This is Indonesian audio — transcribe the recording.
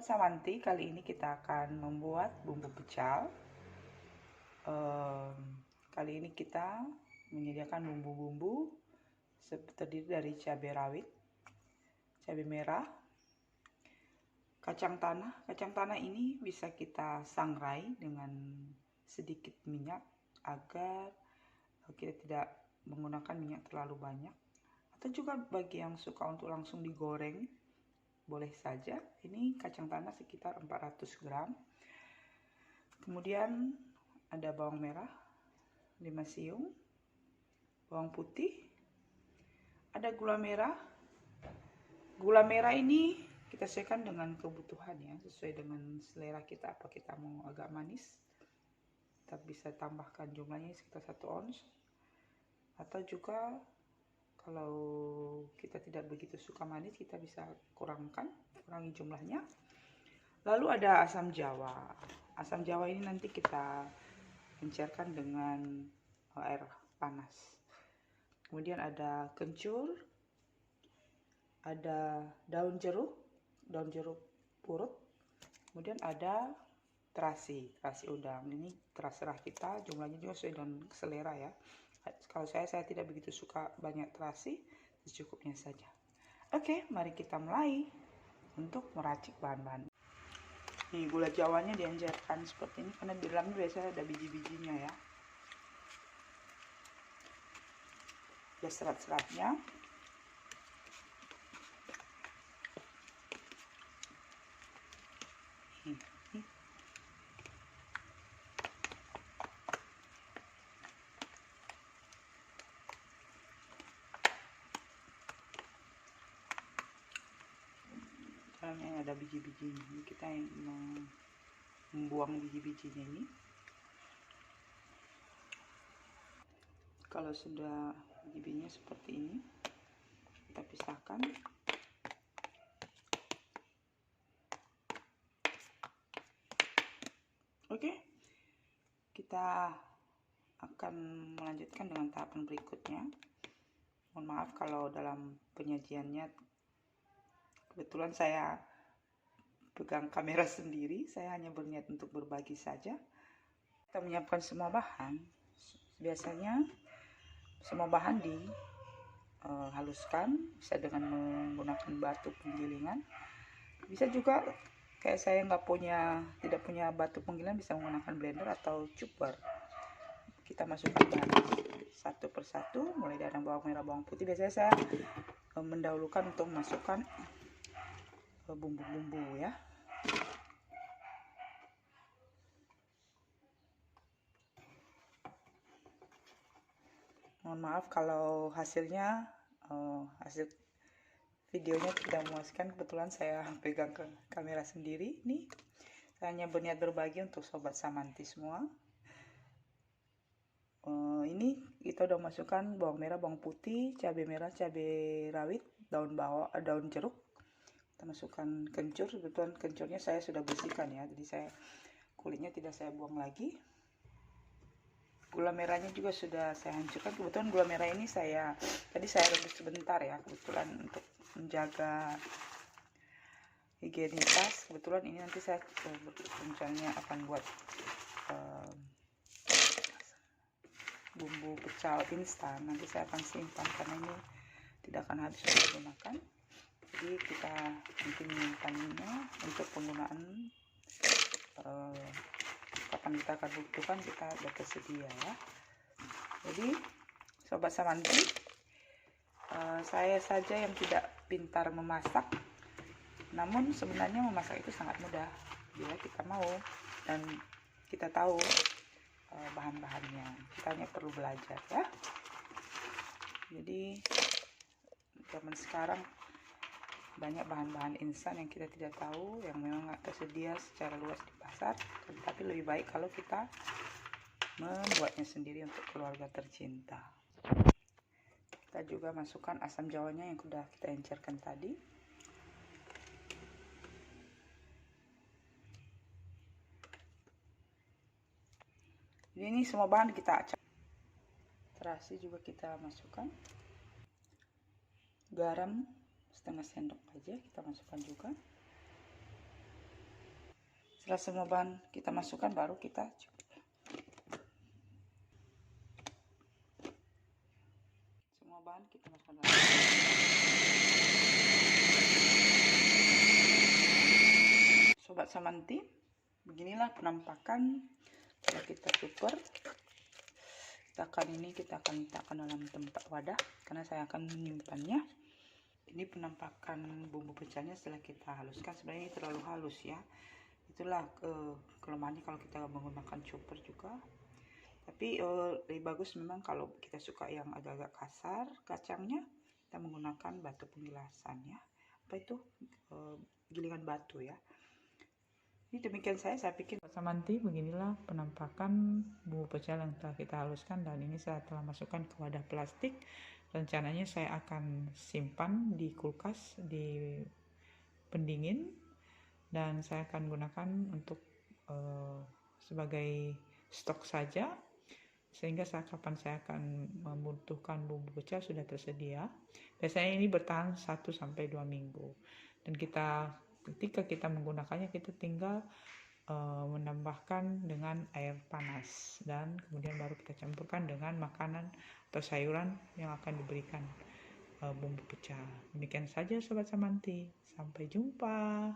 Sobat Samanti, kali ini kita akan membuat bumbu pecal. Kali ini kita menyediakan bumbu-bumbu terdiri dari cabai rawit, cabai merah, kacang tanah. Kacang tanah ini bisa kita sangrai dengan sedikit minyak agar kita tidak menggunakan minyak terlalu banyak. Atau juga bagi yang suka untuk langsung digoreng, boleh saja. Ini kacang tanah sekitar 400 gram. Kemudian ada bawang merah 5 siung, bawang putih, ada gula merah. Gula merah ini kita sesuaikan dengan kebutuhan ya, sesuai dengan selera kita. Apa kita mau agak manis, kita bisa tambahkan jumlahnya sekitar 1 ons. Atau juga kalau kita tidak begitu suka manis, kita bisa kurangi jumlahnya. Lalu ada asam jawa. Asam jawa ini nanti kita encerkan dengan air panas. Kemudian ada kencur, ada daun jeruk purut. Kemudian ada terasi udang. Ini terserah kita, jumlahnya juga sesuai dengan selera ya. Kalau saya tidak begitu suka banyak terasi, secukupnya saja. Oke, mari kita mulai untuk meracik bahan-bahan. Nih, gula jawanya dianjurkan seperti ini karena di dalamnya biasanya ada biji-bijinya ya. Ada serat-seratnya. Dalamnya ada biji-bijinya. Ini kita yang membuang biji-bijinya ini. Kalau sudah biji-bijinya seperti ini, kita pisahkan. Oke, kita akan melanjutkan dengan tahapan berikutnya. Mohon maaf kalau dalam penyajiannya kebetulan saya pegang kamera sendiri, saya hanya berniat untuk berbagi saja. Kita menyiapkan semua bahan. Biasanya semua bahan dihaluskan, bisa dengan menggunakan batu penggilingan. Bisa juga kayak saya tidak punya batu penggilingan, bisa menggunakan blender atau chopper. Kita masukkan bahan satu persatu, mulai dari bawang merah, bawang putih. Biasanya saya mendahulukan untuk memasukkan bumbu-bumbu ya. Mohon maaf kalau hasil videonya tidak memuaskan. Kebetulan saya pegang kamera sendiri nih. Saya hanya berniat berbagi untuk sobat Samanti semua. Ini kita udah masukkan bawang merah, bawang putih, cabai merah, cabai rawit, daun jeruk. Kita masukkan kencur. Kebetulan kencurnya saya sudah bersihkan ya, jadi kulitnya tidak saya buang lagi. Gula merahnya juga sudah saya hancurkan. Kebetulan gula merah ini tadi saya rebus sebentar ya, kebetulan untuk menjaga higienitas. Kebetulan ini nanti saya rencananya akan buat bumbu pecal instan. Nanti saya akan simpan karena ini tidak akan habis digunakan. Jadi kita nanti menyimpannya untuk penggunaan kapan kita akan butuhkan, kita sudah tersedia ya. Jadi sobat Samanti, saya saja yang tidak pintar memasak, namun sebenarnya memasak itu sangat mudah bila kita mau dan kita tahu bahan-bahannya. Kita hanya perlu belajar ya. Jadi zaman sekarang banyak bahan-bahan instan yang kita tidak tahu, yang memang nggak tersedia secara luas di pasar. Tapi lebih baik kalau kita membuatnya sendiri untuk keluarga tercinta. Kita juga masukkan asam jawanya yang sudah kita encerkan tadi. Ini semua bahan kita acak. Terasi juga kita masukkan. Garam setengah sendok aja kita masukkan juga. Setelah semua bahan kita masukkan, baru kita semua bahan kita masukkan dalam. Sobat Samanti, beginilah penampakan setelah kita super. Kita akan letakkan dalam tempat wadah karena saya akan menyimpannya. Ini penampakan bumbu pecahnya setelah kita haluskan. Sebenarnya ini terlalu halus ya. Itulah kelemahannya kalau kita menggunakan chopper juga. Tapi lebih bagus memang kalau kita suka yang agak-agak kasar kacangnya, kita menggunakan batu penggilasan ya. Apa itu? Gilingan batu ya. Ini demikian saya pikir. Samanti, beginilah penampakan bumbu pecel yang telah kita haluskan, dan ini saya telah masukkan ke wadah plastik. Rencananya saya akan simpan di kulkas di pendingin, dan saya akan gunakan untuk sebagai stok saja, sehingga kapan saya akan membutuhkan bumbu pecel sudah tersedia. Biasanya ini bertahan 1-2 minggu, dan ketika kita menggunakannya, kita tinggal menambahkan dengan air panas, dan kemudian baru kita campurkan dengan makanan atau sayuran yang akan diberikan bumbu pecel. Demikian saja Sobat Samanti, sampai jumpa.